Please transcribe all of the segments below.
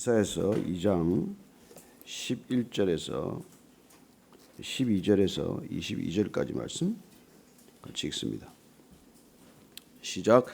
이사야서 2장 11절에서 12절에서 22절까지 말씀 같이 읽습니다. 시작.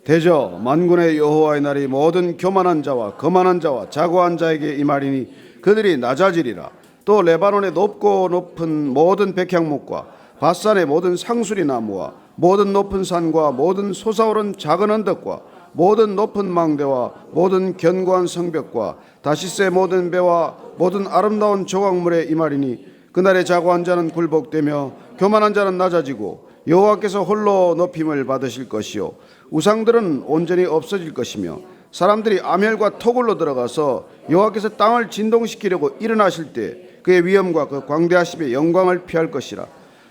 대저 만군의 여호와의 날이 모든 교만한 자와 거만한 자와 자고한 자에게 임하리니 그들이 낮아지리라. 또 레바논의 높고 높은 모든 백향목과 바산의 모든 상수리 나무와 모든 높은 산과 모든 솟아오른 작은 언덕과 모든 높은 망대와 모든 견고한 성벽과 다시스의 모든 배와 모든 아름다운 조각물에 임하리니 그날의 자고한 자는 굴복되며 교만한 자는 낮아지고 여호와께서 홀로 높임을 받으실 것이요 우상들은 온전히 없어질 것이며 사람들이 아멜과 토굴로 들어가서 여호와께서 땅을 진동시키려고 일어나실 때 그의 위엄과 그 광대하심의 영광을 피할 것이라.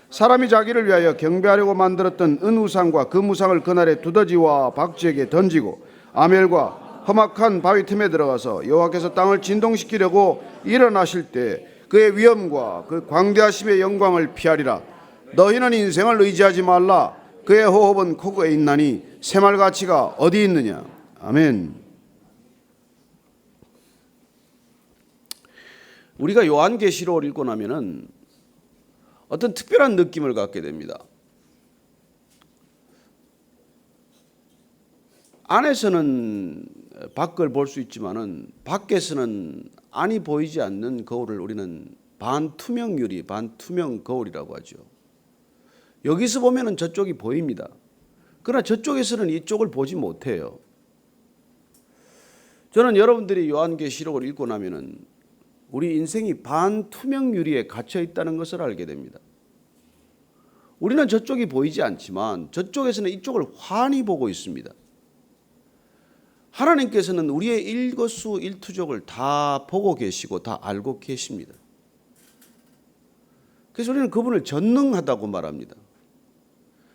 사람이 자기를 위하여 경배하려고 만들었던 은우상과 금우상을 그날에 두더지와 박쥐에게 던지고 아멜과 험악한 바위 틈에 들어가서 여호와께서 땅을 진동시키려고 일어나실 때 그의 위엄과 그 광대하심의 영광을 피하리라. 너희는 인생을 의지하지 말라. 그의 호흡은 코에 있나니 새말가치가 어디 있느냐. 아멘. 우리가 요한계시록을 읽고 나면은 어떤 특별한 느낌을 갖게 됩니다. 안에서는 밖을 볼 수 있지만은 밖에서는 안이 보이지 않는 거울을 우리는 반투명 유리, 반투명 거울이라고 하죠. 여기서 보면은 저쪽이 보입니다. 그러나 저쪽에서는 이쪽을 보지 못해요. 저는 여러분들이 요한계시록을 읽고 나면은 우리 인생이 반투명 유리에 갇혀 있다는 것을 알게 됩니다. 우리는 저쪽이 보이지 않지만 저쪽에서는 이쪽을 환히 보고 있습니다. 하나님께서는 우리의 일거수일투족을 다 보고 계시고 다 알고 계십니다. 그래서 우리는 그분을 전능하다고 말합니다.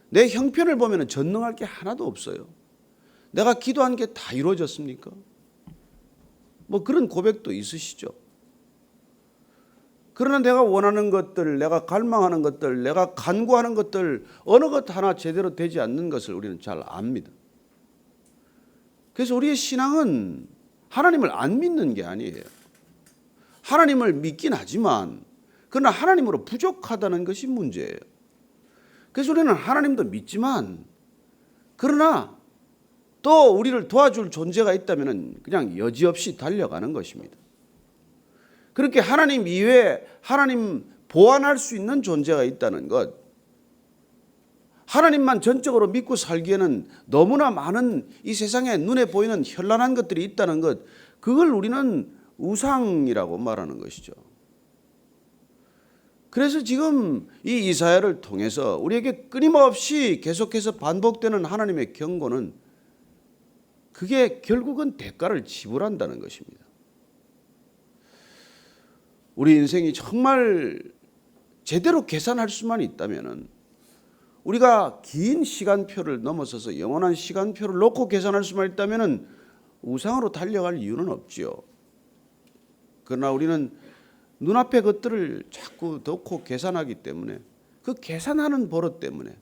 내 형편을 보면 전능할 게 하나도 없어요. 내가 기도한 게 다 이루어졌습니까? 뭐 그런 고백도 있으시죠. 그러나 내가 원하는 것들, 내가 갈망하는 것들, 내가 간구하는 것들 어느 것 하나 제대로 되지 않는 것을 우리는 잘 압니다. 그래서 우리의 신앙은 하나님을 안 믿는 게 아니에요. 하나님을 믿긴 하지만 그러나 하나님으로 부족하다는 것이 문제예요. 그래서 우리는 하나님도 믿지만 그러나 또 우리를 도와줄 존재가 있다면 그냥 여지없이 달려가는 것입니다. 그렇게 하나님 이외에 하나님 보완할 수 있는 존재가 있다는 것, 하나님만 전적으로 믿고 살기에는 너무나 많은 이 세상에 눈에 보이는 현란한 것들이 있다는 것, 그걸 우리는 우상이라고 말하는 것이죠. 그래서 지금 이 이사야를 통해서 우리에게 끊임없이 계속해서 반복되는 하나님의 경고는 그게 결국은 대가를 지불한다는 것입니다. 우리 인생이 정말 제대로 계산할 수만 있다면 우리가 긴 시간표를 넘어서서 영원한 시간표를 놓고 계산할 수만 있다면 우상으로 달려갈 이유는 없지요. 그러나 우리는 눈앞의 것들을 자꾸 넣고 계산하기 때문에 그 계산하는 버릇 때문에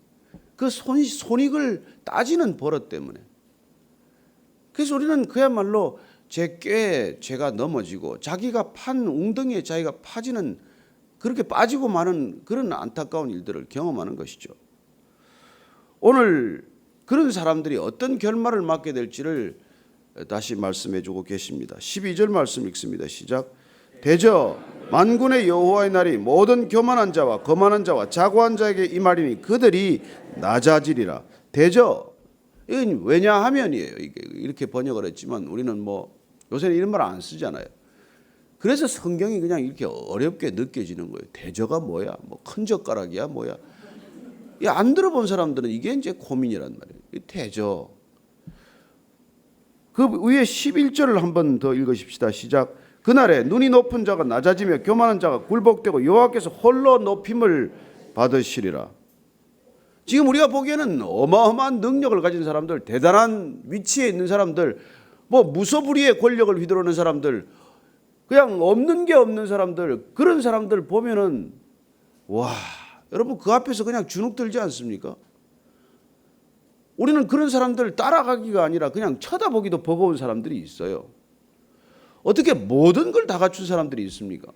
그 손익을 따지는 버릇 때문에 그래서 우리는 그야말로 제 꾀에 제가 넘어지고 자기가 판 웅덩이에 자기가 파지는 그렇게 빠지고 마는 그런 안타까운 일들을 경험하는 것이죠. 오늘 그런 사람들이 어떤 결말을 맞게 될지를 다시 말씀해 주고 계십니다. 12절 말씀 읽습니다. 시작. 대저 만군의 여호와의 날이 모든 교만한 자와 거만한 자와 자고한 자에게 임하리니 그들이 낮아지리라. 대저 이건 왜냐하면이에요. 이렇게 번역을 했지만 우리는 뭐 요새는 이런 말 안 쓰잖아요. 그래서 성경이 그냥 이렇게 어렵게 느껴지는 거예요. 대저가 뭐야? 뭐 큰 젓가락이야? 뭐야? 안 들어본 사람들은 이게 이제 고민이란 말이에요. 대저. 그 위에 11절을 한번 더 읽으십시다. 시작. 그날에 눈이 높은 자가 낮아지며 교만한 자가 굴복되고 여호와께서 홀로 높임을 받으시리라. 지금 우리가 보기에는 어마어마한 능력을 가진 사람들, 대단한 위치에 있는 사람들, 뭐 무소불위의 권력을 휘두르는 사람들, 그냥 없는 게 없는 사람들, 그런 사람들 보면은 와, 여러분 그 앞에서 그냥 주눅 들지 않습니까? 우리는 그런 사람들 따라가기가 아니라 그냥 쳐다보기도 버거운 사람들이 있어요. 어떻게 모든 걸 다 갖춘 사람들이 있습니까?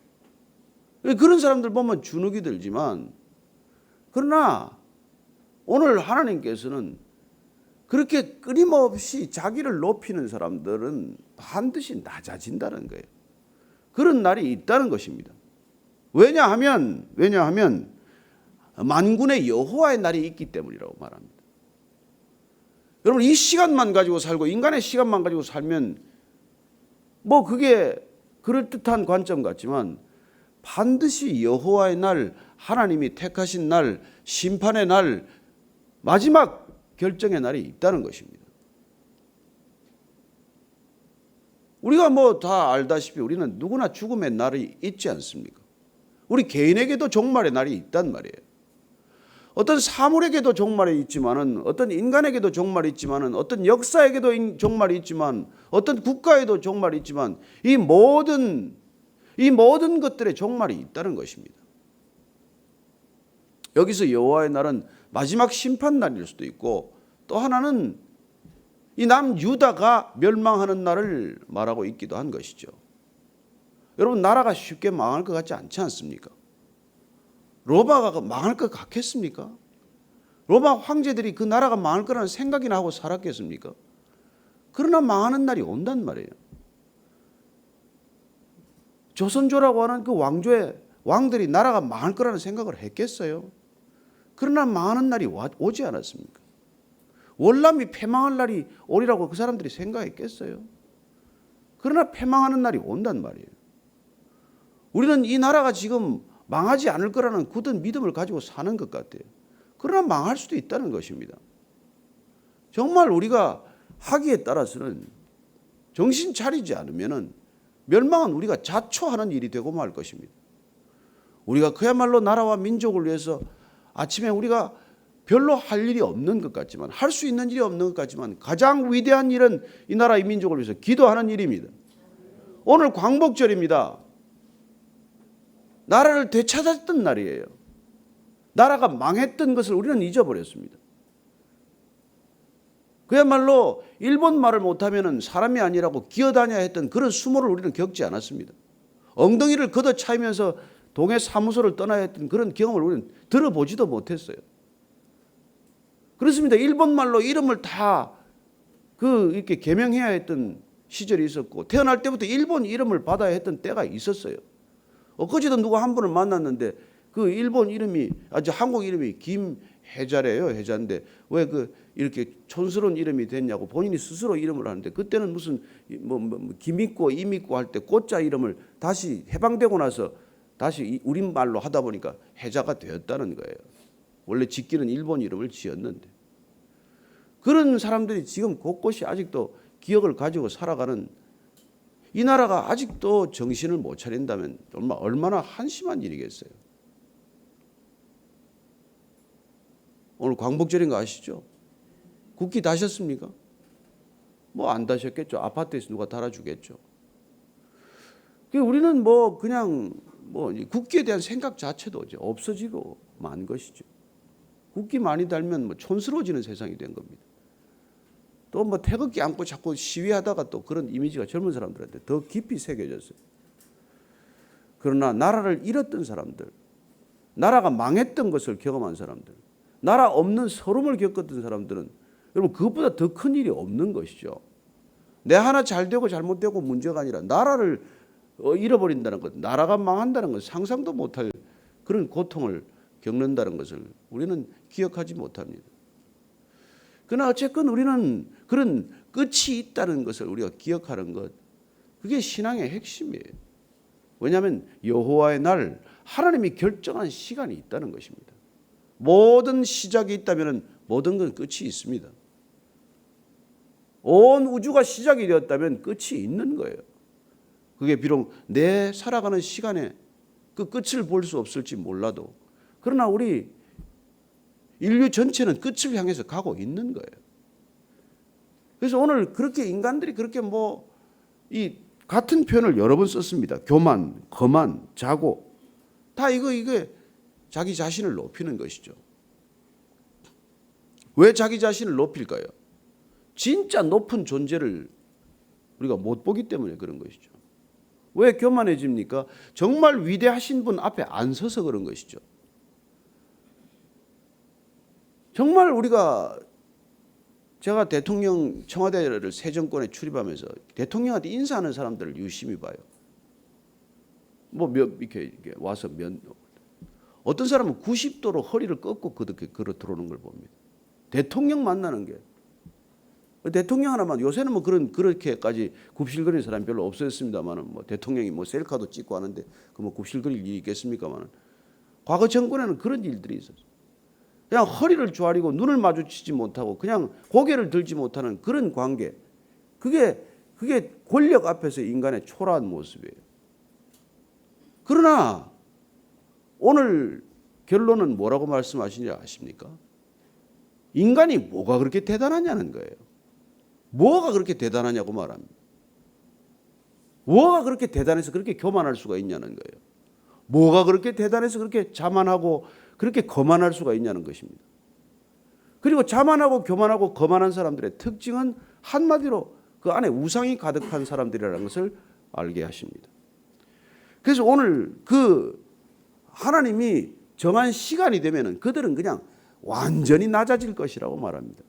그런 사람들 보면 주눅이 들지만, 그러나 오늘 하나님께서는 그렇게 끊임없이 자기를 높이는 사람들은 반드시 낮아진다는 거예요. 그런 날이 있다는 것입니다. 왜냐하면 만군의 여호와의 날이 있기 때문이라고 말합니다. 여러분, 이 시간만 가지고 살고 인간의 시간만 가지고 살면 뭐 그게 그럴듯한 관점 같지만, 반드시 여호와의 날, 하나님이 택하신 날, 심판의 날, 마지막 결정의 날이 있다는 것입니다. 우리가 뭐 다 알다시피 우리는 누구나 죽음의 날이 있지 않습니까? 우리 개인에게도 종말의 날이 있단 말이에요. 어떤 사물에게도 종말이 있지만은, 어떤 인간에게도 종말이 있지만은, 어떤 역사에게도 종말이 있지만, 어떤 국가에도 종말이 있지만, 이 모든 것들의 종말이 있다는 것입니다. 여기서 여호와의 날은 마지막 심판 날일 수도 있고, 또 하나는 이 남유다가 멸망하는 날을 말하고 있기도 한 것이죠. 여러분, 나라가 쉽게 망할 것 같지 않지 않습니까? 로마가 망할 것 같겠습니까? 로마 황제들이 그 나라가 망할 거라는 생각이나 하고 살았겠습니까? 그러나 망하는 날이 온단 말이에요. 조선조라고 하는 그 왕들이 나라가 망할 거라는 생각을 했겠어요? 그러나 망하는 날이 오지 않았습니까? 월남이 패망할 날이 오리라고 그 사람들이 생각했겠어요? 그러나 패망하는 날이 온단 말이에요. 우리는 이 나라가 지금 망하지 않을 거라는 굳은 믿음을 가지고 사는 것 같아요. 그러나 망할 수도 있다는 것입니다. 정말 우리가 하기에 따라서는 정신 차리지 않으면 멸망은 우리가 자초하는 일이 되고 말 것입니다. 우리가 그야말로 나라와 민족을 위해서 아침에 우리가 별로 할 일이 없는 것 같지만, 할 수 있는 일이 없는 것 같지만, 가장 위대한 일은 이 나라 이 민족을 위해서 기도하는 일입니다. 오늘 광복절입니다. 나라를 되찾았던 날이에요. 나라가 망했던 것을 우리는 잊어버렸습니다. 그야말로 일본 말을 못하면 사람이 아니라고 기어다녀야 했던 그런 수모를 우리는 겪지 않았습니다. 엉덩이를 걷어차이면서 동해 사무소를 떠나야 했던 그런 경험을 우리는 들어보지도 못했어요. 그렇습니다. 일본 말로 이름을 다 이렇게 개명해야 했던 시절이 있었고, 태어날 때부터 일본 이름을 받아야 했던 때가 있었어요. 엊그제도 누가 한 분을 만났는데 그 일본 이름이, 한국 이름이 김혜자래요. 혜자인데 왜 이렇게 촌스러운 이름이 됐냐고 본인이 스스로 이름을 하는데, 그때는 무슨 김있고 임있고 할 때 고자 이름을 다시 해방되고 나서 다시 우리말로 하다 보니까 혜자가 되었다는 거예요. 원래 짓기는 일본 이름을 지었는데. 그런 사람들이 지금 곳곳이 아직도 기억을 가지고 살아가는 이 나라가 아직도 정신을 못 차린다면 얼마나 한심한 일이겠어요. 오늘 광복절인 거 아시죠? 국기 다셨습니까? 뭐 안 다셨겠죠. 아파트에서 누가 달아주겠죠. 우리는 그냥 국기에 대한 생각 자체도 이제 없어지고 만 것이죠. 국기 많이 달면 촌스러워지는 세상이 된 겁니다. 또 태극기 안고 자꾸 시위하다가 또 그런 이미지가 젊은 사람들한테 더 깊이 새겨졌어요. 그러나 나라를 잃었던 사람들, 나라가 망했던 것을 경험한 사람들, 나라 없는 서름을 겪었던 사람들은 여러분 그것보다 더 큰 일이 없는 것이죠. 내 하나 잘 되고 잘못되고 문제가 아니라 나라를 잃어버린다는 것, 나라가 망한다는 것, 상상도 못할 그런 고통을 겪는다는 것을 우리는 기억하지 못합니다. 그러나 어쨌건 우리는 그런 끝이 있다는 것을 우리가 기억하는 것, 그게 신앙의 핵심이에요. 왜냐하면 여호와의 날, 하나님이 결정한 시간이 있다는 것입니다. 모든 시작이 있다면 모든 건 끝이 있습니다. 온 우주가 시작이 되었다면 끝이 있는 거예요. 그게 비록 내 살아가는 시간에 그 끝을 볼 수 없을지 몰라도, 그러나 우리 인류 전체는 끝을 향해서 가고 있는 거예요. 그래서 오늘 그렇게 인간들이 그렇게 이 같은 표현을 여러 번 썼습니다. 교만, 거만, 자고, 다 이게 자기 자신을 높이는 것이죠. 왜 자기 자신을 높일까요? 진짜 높은 존재를 우리가 못 보기 때문에 그런 것이죠. 왜 교만해집니까? 정말 위대하신 분 앞에 안 서서 그런 것이죠. 정말 제가 대통령 청와대를 새 정권에 출입하면서 대통령한테 인사하는 사람들을 유심히 봐요. 이렇게 와서 어떤 사람은 90도로 허리를 꺾고 그렇게 걸어 들어오는 걸 봅니다. 대통령 만나는 게. 대통령 하나만 요새는 그렇게까지 굽실거리는 사람이 별로 없었습니다만은 대통령이 셀카도 찍고 하는데 굽실거릴 일이 있겠습니까만은 과거 정권에는 그런 일들이 있었어요. 그냥 허리를 조아리고 눈을 마주치지 못하고 그냥 고개를 들지 못하는 그런 관계. 그게 권력 앞에서 인간의 초라한 모습이에요. 그러나 오늘 결론은 뭐라고 말씀하시는지 아십니까? 인간이 뭐가 그렇게 대단하냐는 거예요. 뭐가 그렇게 대단하냐고 말합니다. 뭐가 그렇게 대단해서 그렇게 교만할 수가 있냐는 거예요. 뭐가 그렇게 대단해서 그렇게 자만하고 그렇게 거만할 수가 있냐는 것입니다. 그리고 자만하고 교만하고 거만한 사람들의 특징은 한마디로 그 안에 우상이 가득한 사람들이라는 것을 알게 하십니다. 그래서 오늘 하나님이 정한 시간이 되면은 그들은 그냥 완전히 낮아질 것이라고 말합니다.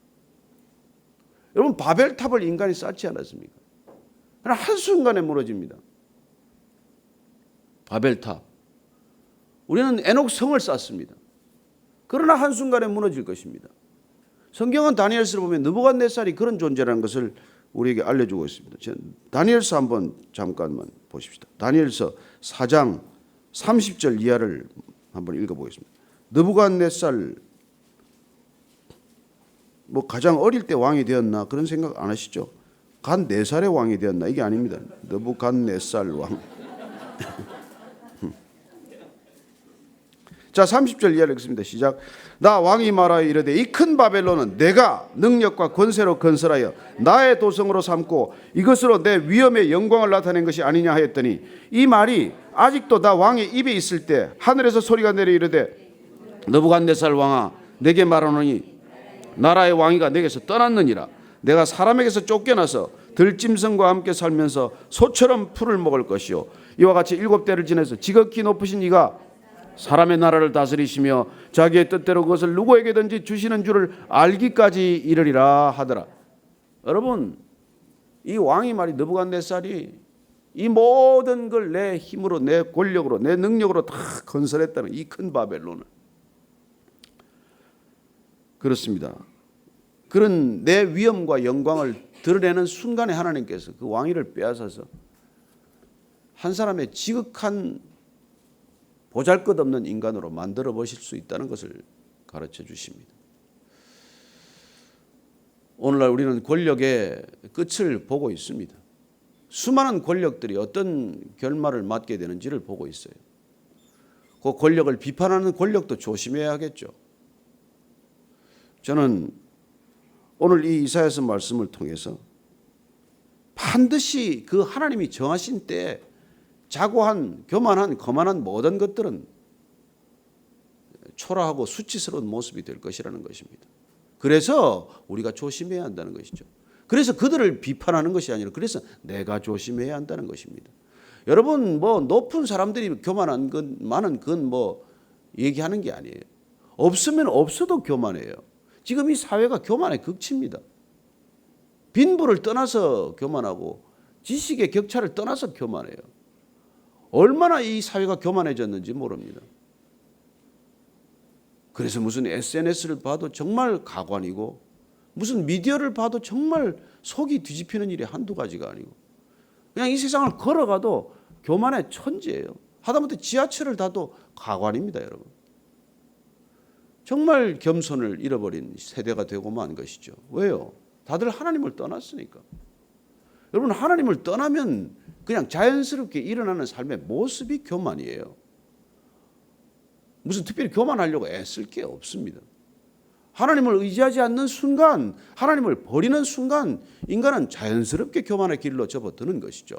여러분 바벨탑을 인간이 쌓지 않았습니까? 그러나 한순간에 무너집니다. 바벨탑. 우리는 에녹 성을 쌓습니다. 그러나 한순간에 무너질 것입니다. 성경은 다니엘서를 보면 느부갓네살이 그런 존재라는 것을 우리에게 알려주고 있습니다. 다니엘서 한번 잠깐만 보십시다. 다니엘서 4장 30절 이하를 한번 읽어보겠습니다. 느부갓네살 가장 어릴 때 왕이 되었나 그런 생각 안 하시죠? 간 4살의 왕이 되었나 이게 아닙니다. 느부갓네살 왕. 자 30절 이하를 읽습니다. 시작. 나 왕이 말하여 이르되 이 큰 바벨론은 내가 능력과 권세로 건설하여 나의 도성으로 삼고 이것으로 내 위엄의 영광을 나타낸 것이 아니냐 하였더니 이 말이 아직도 나 왕의 입에 있을 때 하늘에서 소리가 내려 이르되 느부갓네살 왕아 내게 말하노니 나라의 왕위가 내게서 떠났느니라. 내가 사람에게서 쫓겨나서 들짐승과 함께 살면서 소처럼 풀을 먹을 것이요 이와 같이 7대를 지내서 지극히 높으신 이가 사람의 나라를 다스리시며 자기의 뜻대로 그것을 누구에게든지 주시는 줄을 알기까지 이르리라 하더라. 여러분 이 왕이 말이 느부갓네살이 이 모든 걸 내 힘으로 내 권력으로 내 능력으로 다 건설했다는 이 큰 바벨론을. 그렇습니다. 그런 내 위엄과 영광을 드러내는 순간에 하나님께서 그 왕위를 빼앗아서 한 사람의 지극한 보잘것없는 인간으로 만들어 보실 수 있다는 것을 가르쳐 주십니다. 오늘날 우리는 권력의 끝을 보고 있습니다. 수많은 권력들이 어떤 결말을 맞게 되는지를 보고 있어요. 그 권력을 비판하는 권력도 조심해야 하겠죠. 저는 오늘 이 이사야서 말씀을 통해서 반드시 그 하나님이 정하신 때에 자고한 교만한 거만한 모든 것들은 초라하고 수치스러운 모습이 될 것이라는 것입니다. 그래서 우리가 조심해야 한다는 것이죠. 그래서 그들을 비판하는 것이 아니라 그래서 내가 조심해야 한다는 것입니다. 여러분 높은 사람들이 교만한 건 많은 건 얘기하는 게 아니에요. 없으면 없어도 교만해요. 지금 이 사회가 교만의 극치입니다. 빈부를 떠나서 교만하고 지식의 격차를 떠나서 교만해요. 얼마나 이 사회가 교만해졌는지 모릅니다. 그래서 무슨 SNS를 봐도 정말 가관이고 무슨 미디어를 봐도 정말 속이 뒤집히는 일이 한두 가지가 아니고 그냥 이 세상을 걸어가도 교만의 천지예요. 하다못해 지하철을 타도 가관입니다, 여러분. 정말 겸손을 잃어버린 세대가 되고 만 것이죠. 왜요? 다들 하나님을 떠났으니까. 여러분 하나님을 떠나면 그냥 자연스럽게 일어나는 삶의 모습이 교만이에요. 무슨 특별히 교만하려고 애쓸 게 없습니다. 하나님을 의지하지 않는 순간, 하나님을 버리는 순간 인간은 자연스럽게 교만의 길로 접어드는 것이죠.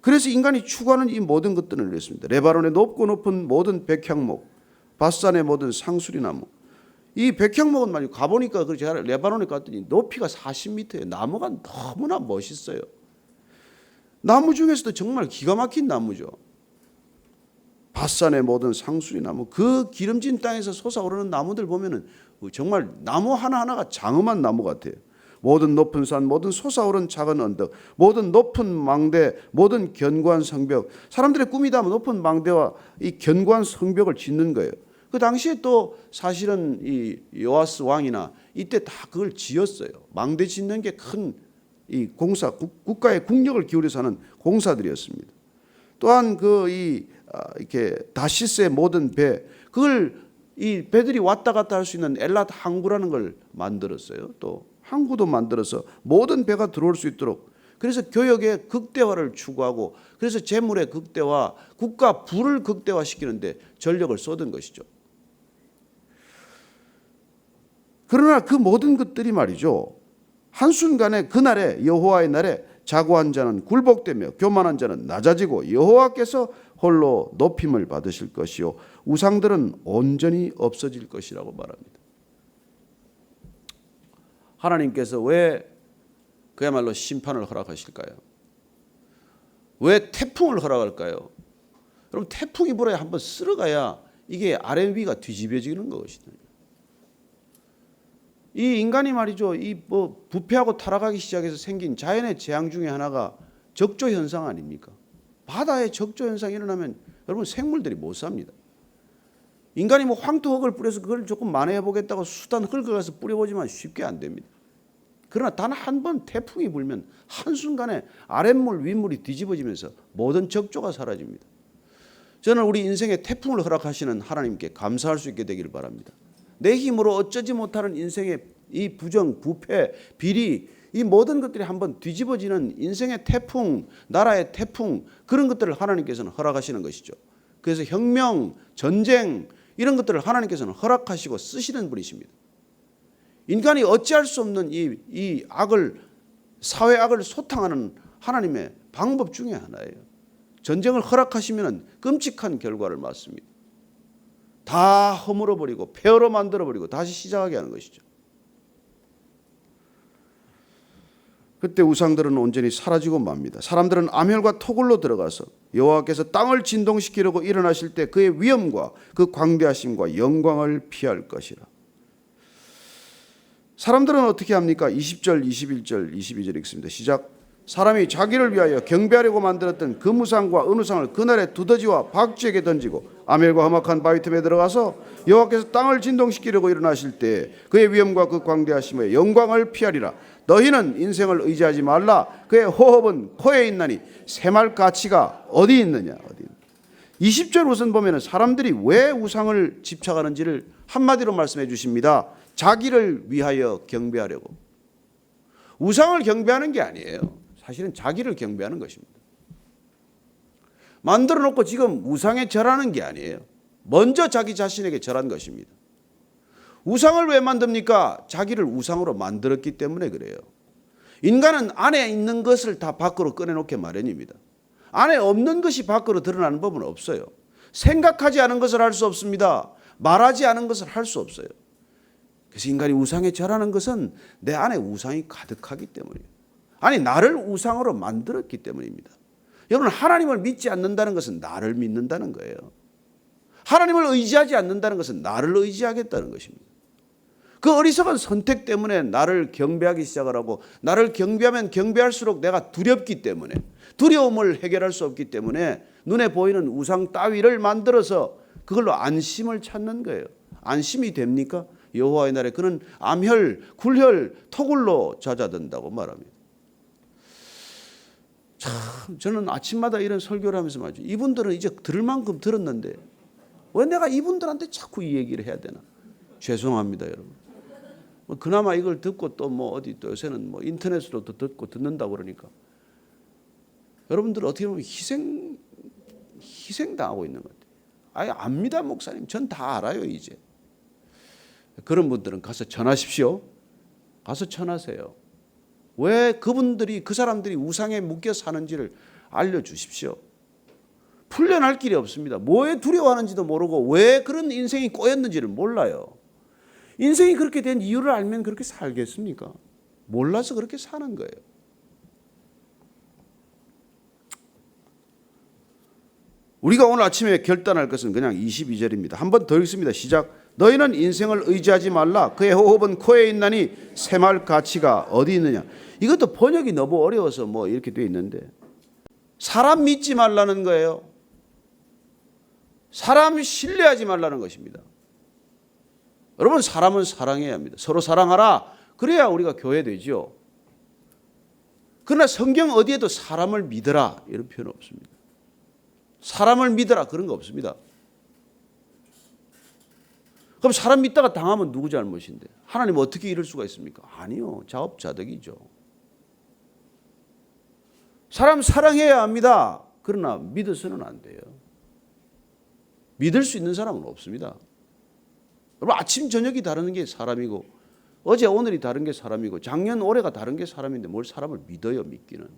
그래서 인간이 추구하는 이 모든 것들은 이렇습니다. 레바논의 높고 높은 모든 백향목, 바산의 모든 상수리나무. 이 백향목은 말이죠. 가보니까 제가 레바논에 갔더니 높이가 40m예요. 나무가 너무나 멋있어요. 나무 중에서도 정말 기가 막힌 나무죠. 밧산의 모든 상수리 나무, 그 기름진 땅에서 솟아오르는 나무들 보면은 정말 나무 하나하나가 장엄한 나무 같아요. 모든 높은 산, 모든 솟아오른 작은 언덕, 모든 높은 망대, 모든 견고한 성벽. 사람들의 꿈이다 높은 망대와 이 견고한 성벽을 짓는 거예요. 그 당시에 또 사실은 이 요아스 왕이나 이때 다 그걸 지었어요. 망대 짓는 게 큰 이 공사, 국가의 국력을 기울여서 하는 공사들이었습니다. 또한 이렇게 다시스의 모든 배, 그걸 이 배들이 왔다 갔다 할 수 있는 엘랏 항구라는 걸 만들었어요. 또 항구도 만들어서 모든 배가 들어올 수 있도록. 그래서 교역의 극대화를 추구하고, 그래서 재물의 극대화, 국가 부를 극대화시키는데 전력을 쏟은 것이죠. 그러나 그 모든 것들이 말이죠, 한순간에 그날에 여호와의 날에 자고한 자는 굴복되며 교만한 자는 낮아지고 여호와께서 홀로 높임을 받으실 것이요 우상들은 온전히 없어질 것이라고 말합니다. 하나님께서 왜 그야말로 심판을 허락하실까요? 왜 태풍을 허락할까요? 그럼 태풍이 불어야 한번 쓸어가야 이게 아래 위가 뒤집어지는 것이거든요. 이 인간이 말이죠, 이 부패하고 타락하기 시작해서 생긴 자연의 재앙 중에 하나가 적조 현상 아닙니까? 바다에 적조 현상이 일어나면 여러분 생물들이 못 삽니다. 인간이 황토흙을 뿌려서 그걸 조금 만회해 보겠다고 수단 흙어가서 뿌려보지만 쉽게 안 됩니다. 그러나 단 한 번 태풍이 불면 한순간에 아랫물 윗물이 뒤집어지면서 모든 적조가 사라집니다. 저는 우리 인생에 태풍을 허락하시는 하나님께 감사할 수 있게 되기를 바랍니다. 내 힘으로 어쩌지 못하는 인생의 이 부정, 부패, 비리, 이 모든 것들이 한번 뒤집어지는 인생의 태풍, 나라의 태풍, 그런 것들을 하나님께서는 허락하시는 것이죠. 그래서 혁명, 전쟁 이런 것들을 하나님께서는 허락하시고 쓰시는 분이십니다. 인간이 어찌할 수 없는 이 악을, 사회 악을 소탕하는 하나님의 방법 중에 하나예요. 전쟁을 허락하시면 끔찍한 결과를 맞습니다. 다 허물어버리고 폐허로 만들어버리고 다시 시작하게 하는 것이죠. 그때 우상들은 온전히 사라지고 맙니다. 사람들은 암혈과 토굴로 들어가서 여호와께서 땅을 진동시키려고 일어나실 때 그의 위엄과 그 광대하심과 영광을 피할 것이라. 사람들은 어떻게 합니까? 20절, 21절, 22절 읽습니다. 시작. 사람이 자기를 위하여 경배하려고 만들었던 금우상과 은우상을 그날에 두더지와 박쥐에게 던지고 아멜과 험악한 바위 틈에 들어가서 여호와께서 땅을 진동시키려고 일어나실 때 그의 위엄과 그 광대하심의 영광을 피하리라. 너희는 인생을 의지하지 말라. 그의 호흡은 코에 있나니 새말 가치가 어디 있느냐. 20절 우선 보면 사람들이 왜 우상을 집착하는지를 한마디로 말씀해 주십니다. 자기를 위하여 경배하려고. 우상을 경배하는 게 아니에요. 사실은 자기를 경배하는 것입니다. 만들어 놓고 지금 우상에 절하는 게 아니에요. 먼저 자기 자신에게 절한 것입니다. 우상을 왜 만듭니까? 자기를 우상으로 만들었기 때문에 그래요. 인간은 안에 있는 것을 다 밖으로 꺼내놓게 마련입니다. 안에 없는 것이 밖으로 드러나는 법은 없어요. 생각하지 않은 것을 할 수 없습니다. 말하지 않은 것을 할 수 없어요. 그래서 인간이 우상에 절하는 것은 내 안에 우상이 가득하기 때문이에요. 아니, 나를 우상으로 만들었기 때문입니다. 여러분, 하나님을 믿지 않는다는 것은 나를 믿는다는 거예요. 하나님을 의지하지 않는다는 것은 나를 의지하겠다는 것입니다. 그 어리석은 선택 때문에 나를 경배하기 시작을 하고, 나를 경배하면 경배할수록 내가 두렵기 때문에, 두려움을 해결할 수 없기 때문에 눈에 보이는 우상 따위를 만들어서 그걸로 안심을 찾는 거예요. 안심이 됩니까? 여호와의 날에 그는 암혈, 굴혈, 토굴로 잦아든다고 말합니다. 참, 저는 아침마다 이런 설교를 하면서 말이죠. 이분들은 이제 들을 만큼 들었는데 왜 내가 이분들한테 자꾸 이 얘기를 해야 되나? 죄송합니다, 여러분. 그나마 이걸 듣고 또 어디 또 요새는 인터넷으로도 듣고 듣는다고 그러니까 여러분들 어떻게 보면 희생당하고 있는 것 같아요. 아예 압니다, 목사님. 전 다 알아요, 이제. 그런 분들은 가서 전하십시오. 가서 전하세요. 왜 그분들이, 그 사람들이 우상에 묶여 사는지를 알려주십시오. 풀려날 길이 없습니다. 뭐에 두려워하는지도 모르고 왜 그런 인생이 꼬였는지를 몰라요. 인생이 그렇게 된 이유를 알면 그렇게 살겠습니까? 몰라서 그렇게 사는 거예요. 우리가 오늘 아침에 결단할 것은 그냥 22절입니다. 한 번 더 읽습니다. 시작. 너희는 인생을 의지하지 말라. 그의 호흡은 코에 있나니 샘할 가치가 어디 있느냐. 이것도 번역이 너무 어려워서 뭐 이렇게 돼 있는데, 사람 믿지 말라는 거예요. 사람 신뢰하지 말라는 것입니다. 여러분, 사람은 사랑해야 합니다. 서로 사랑하라. 그래야 우리가 교회 되죠. 그러나 성경 어디에도 사람을 믿어라 이런 표현 없습니다. 사람을 믿어라 그런 거 없습니다. 그럼 사람 믿다가 당하면 누구 잘못인데? 하나님 어떻게 이럴 수가 있습니까? 아니요. 자업자득이죠. 사람 사랑해야 합니다. 그러나 믿어서는 안 돼요. 믿을 수 있는 사람은 없습니다. 여러분, 아침 저녁이 다른 게 사람이고, 어제 오늘이 다른 게 사람이고, 작년 올해가 다른 게 사람인데 뭘 사람을 믿어요? 믿기는.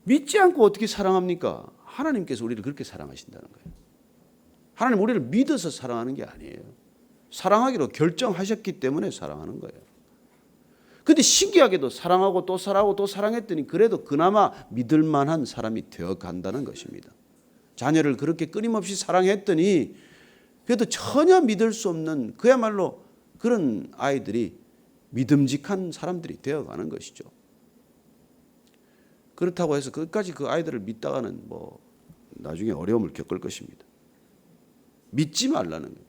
믿지 않고 어떻게 사랑합니까? 하나님께서 우리를 그렇게 사랑하신다는 거예요. 하나님 우리를 믿어서 사랑하는 게 아니에요. 사랑하기로 결정하셨기 때문에 사랑하는 거예요. 그런데 신기하게도 사랑하고 또 사랑하고 또 사랑했더니 그래도 그나마 믿을 만한 사람이 되어 간다는 것입니다. 자녀를 그렇게 끊임없이 사랑했더니 그래도 전혀 믿을 수 없는 그야말로 그런 아이들이 믿음직한 사람들이 되어가는 것이죠. 그렇다고 해서 끝까지 그 아이들을 믿다가는 뭐 나중에 어려움을 겪을 것입니다. 믿지 말라는 거예요.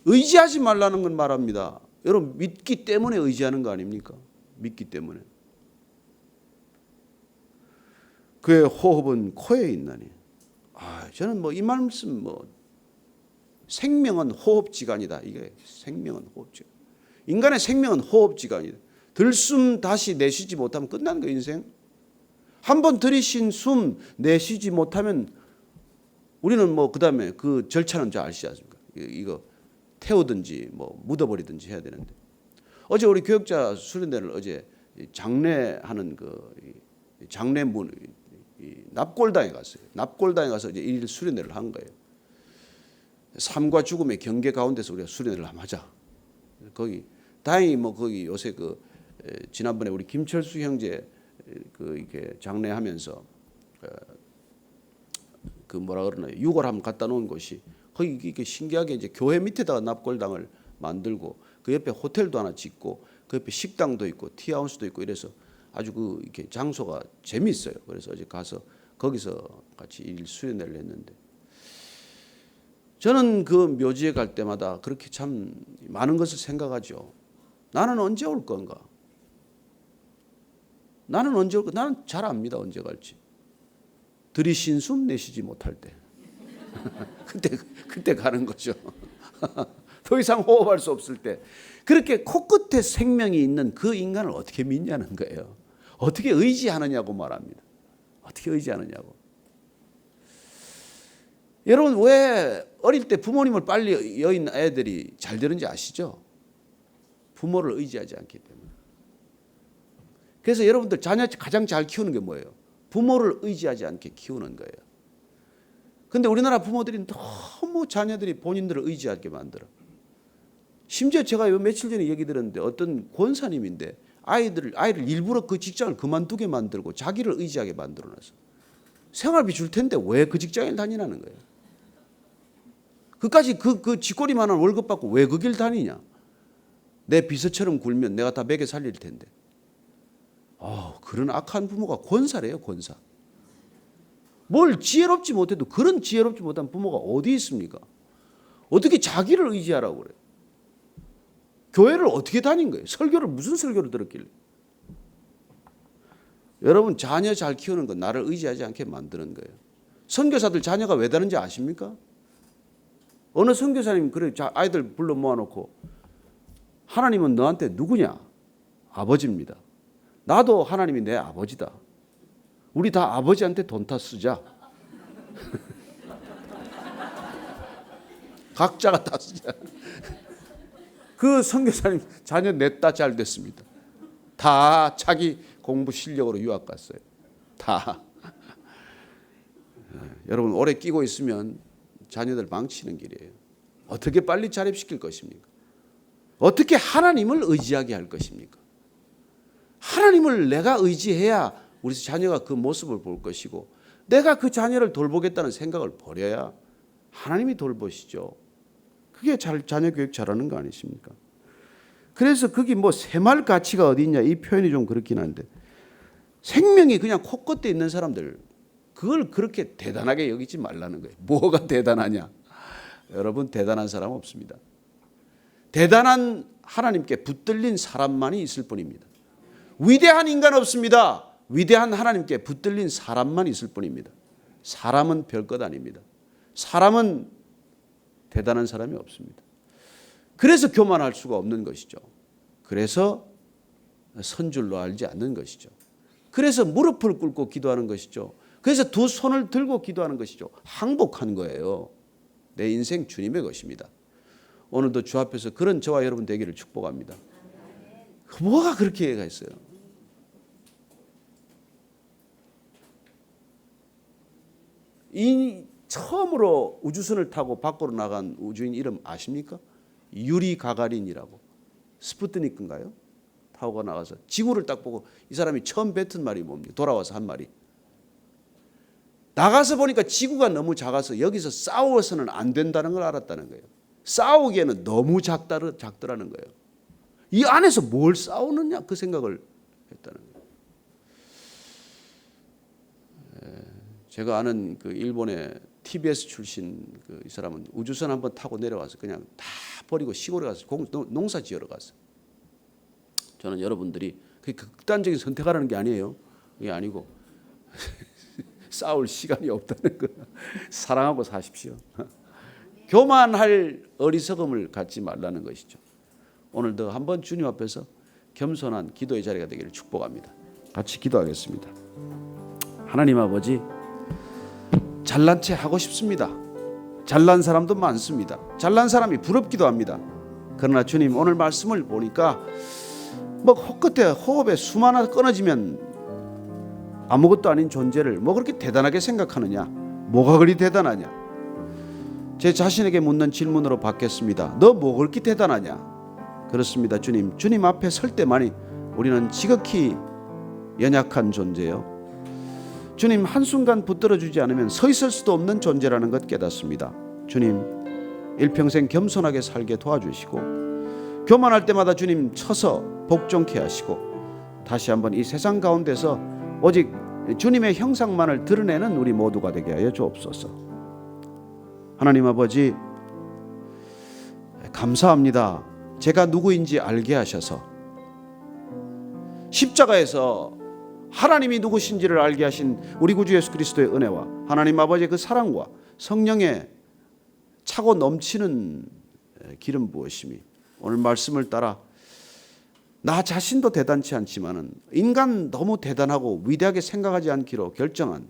의지하지 말라는 건 말합니다. 여러분, 믿기 때문에 의지하는 거 아닙니까? 믿기 때문에. 그의 호흡은 코에 있나니. 저는 뭐 이 말씀 생명은 호흡지간이다. 이게 생명은 호흡지간. 인간의 생명은 호흡지간이다. 들숨 다시 내쉬지 못하면 끝나는 거예요, 인생. 한번 들이쉰 숨 내쉬지 못하면 우리는 뭐 그다음에 그 절차는 잘 아시지 않습니까? 이거 태우든지 뭐 묻어버리든지 해야 되는데, 어제 우리 교역자 수련회를 어제 장례하는 그 장례문 납골당에 갔어요. 납골당에 가서 이제 일 수련회를 한 거예요. 삶과 죽음의 경계 가운데서 우리가 수련회를 한번 하자. 거기 다행히 뭐 거기 요새 그 지난번에 우리 김철수 형제 그 이렇게 장례하면서 그 뭐라 그러나요? 유골 한번 갖다 놓은 곳이 거기 이게 신기하게 이제 교회 밑에다가 납골당을 만들고 그 옆에 호텔도 하나 짓고 그 옆에 식당도 있고 티하우스도 있고 이래서 아주 그 이렇게 장소가 재미있어요. 그래서 어제 가서 거기서 같이 일 수련회를 했는데, 저는 그 묘지에 갈 때마다 그렇게 참 많은 것을 생각하죠. 나는 언제 올 건가? 나는 언제 올 건가? 나는 잘 압니다. 언제 갈지. 들이쉰 숨 내쉬지 못할 때. 그때 가는 거죠. 더 이상 호흡할 수 없을 때. 그렇게 코끝에 생명이 있는 그 인간을 어떻게 믿냐는 거예요. 어떻게 의지하느냐고 말합니다. 어떻게 의지하느냐고. 여러분, 왜 어릴 때 부모님을 빨리 여인 애들이 잘 되는지 아시죠? 부모를 의지하지 않기 때문에. 그래서 여러분들 자녀 가장 잘 키우는 게 뭐예요? 부모를 의지하지 않게 키우는 거예요. 그런데 우리나라 부모들이 너무 자녀들이 본인들을 의지하게 만들어. 심지어 제가 며칠 전에 얘기 들었는데 어떤 권사님인데 아이를 일부러 그 직장을 그만두게 만들고 자기를 의지하게 만들어놔서 생활비 줄 텐데 왜 그 직장에 다니냐는 거예요. 그까지 그 쥐꼬리만한 월급 받고 왜 그 길 다니냐. 내 비서처럼 굴면 내가 다 먹여 살릴 텐데. 그런 악한 부모가 권사래요, 권사. 뭘 지혜롭지 못해도 그런 지혜롭지 못한 부모가 어디 있습니까? 어떻게 자기를 의지하라고 그래요? 교회를 어떻게 다닌 거예요? 설교를 무슨 설교를 들었길래? 여러분, 자녀 잘 키우는 건 나를 의지하지 않게 만드는 거예요. 선교사들 자녀가 왜 다른지 아십니까? 어느 선교사님 그래 아이들 불러 모아놓고 하나님은 너한테 누구냐? 아버지입니다. 나도 하나님이 내 아버지다. 우리 다 아버지한테 돈 다 쓰자. 각자가 다 쓰자. 그 선교사님 자녀 넷다 잘 됐습니다. 다 자기 공부 실력으로 유학 갔어요. 다. 여러분, 오래 끼고 있으면 자녀들 망치는 길이에요. 어떻게 빨리 자립시킬 것입니까? 어떻게 하나님을 의지하게 할 것입니까? 하나님을 내가 의지해야 우리 자녀가 그 모습을 볼 것이고 내가 그 자녀를 돌보겠다는 생각을 버려야 하나님이 돌보시죠. 그게 자녀 교육 잘하는 거 아니십니까? 그래서 거기 뭐 새말 가치가 어디 있냐 이 표현이 좀 그렇긴 한데 생명이 그냥 코끝에 있는 사람들 그걸 그렇게 대단하게 여기지 말라는 거예요. 뭐가 대단하냐? 여러분 대단한 사람 없습니다. 대단한 하나님께 붙들린 사람만이 있을 뿐입니다. 위대한 인간 없습니다. 위대한 하나님께 붙들린 사람만 있을 뿐입니다. 사람은 별것 아닙니다. 사람은 대단한 사람이 없습니다. 그래서 교만할 수가 없는 것이죠. 그래서 선줄로 알지 않는 것이죠. 그래서 무릎을 꿇고 기도하는 것이죠. 그래서 두 손을 들고 기도하는 것이죠. 항복한 거예요. 내 인생 주님의 것입니다. 오늘도 주 앞에서 그런 저와 여러분 되기를 축복합니다. 뭐가 그렇게 얘가 있어요? 이 처음으로 우주선을 타고 밖으로 나간 우주인 이름 아십니까? 유리 가가린이라고. 스푸트니크인가요? 타고 나가서 지구를 딱 보고 이 사람이 처음 뱉은 말이 뭡니까? 돌아와서 한 말이. 나가서 보니까 지구가 너무 작아서 여기서 싸워서는 안 된다는 걸 알았다는 거예요. 싸우기에는 너무 작더라는 거예요. 이 안에서 뭘 싸우느냐 그 생각을 했다는 거예요. 제가 아는 그 일본의 TBS 출신 이 사람은 우주선 한번 타고 내려와서 그냥 다 버리고 시골에 가서 농사 지으러 갔어요. 저는 여러분들이 그게 극단적인 선택하라는 게 아니에요. 그게 아니고 싸울 시간이 없다는 거. 사랑하고 사십시오. 교만할 어리석음을 갖지 말라는 것이죠. 오늘도 한번 주님 앞에서 겸손한 기도의 자리가 되기를 축복합니다. 같이 기도하겠습니다. 하나님 아버지, 잘난 체 하고 싶습니다. 잘난 사람도 많습니다. 잘난 사람이 부럽기도 합니다. 그러나 주님 오늘 말씀을 보니까 뭐 끝에 호흡에 숨 하나 끊어지면 아무것도 아닌 존재를 뭐 그렇게 대단하게 생각하느냐? 뭐가 그리 대단하냐? 제 자신에게 묻는 질문으로 받겠습니다. 너 뭐 그렇게 대단하냐? 그렇습니다. 주님. 주님 앞에 설 때만이 우리는 지극히 연약한 존재요. 주님 한순간 붙들어 주지 않으면 서 있을 수도 없는 존재라는 것 깨닫습니다. 주님 일평생 겸손하게 살게 도와주시고 교만할 때마다 주님 쳐서 복종케 하시고 다시 한번 이 세상 가운데서 오직 주님의 형상만을 드러내는 우리 모두가 되게 하여 주옵소서. 하나님 아버지 감사합니다. 제가 누구인지 알게 하셔서 십자가에서 하나님이 누구신지를 알게 하신 우리 구주 예수 그리스도의 은혜와 하나님 아버지의 그 사랑과 성령의 차고 넘치는 기름 부으심이 오늘 말씀을 따라 나 자신도 대단치 않지만은 인간 너무 대단하고 위대하게 생각하지 않기로 결정한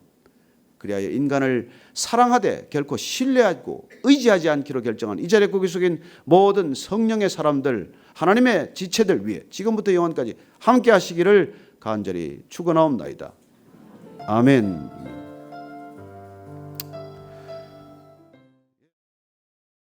그리하여 인간을 사랑하되 결코 신뢰하고 의지하지 않기로 결정한 이 자리에 고개 숙인 모든 성령의 사람들 하나님의 지체들 위해 지금부터 영원까지 함께 하시기를 간절히 축원하옵나이다. 아멘.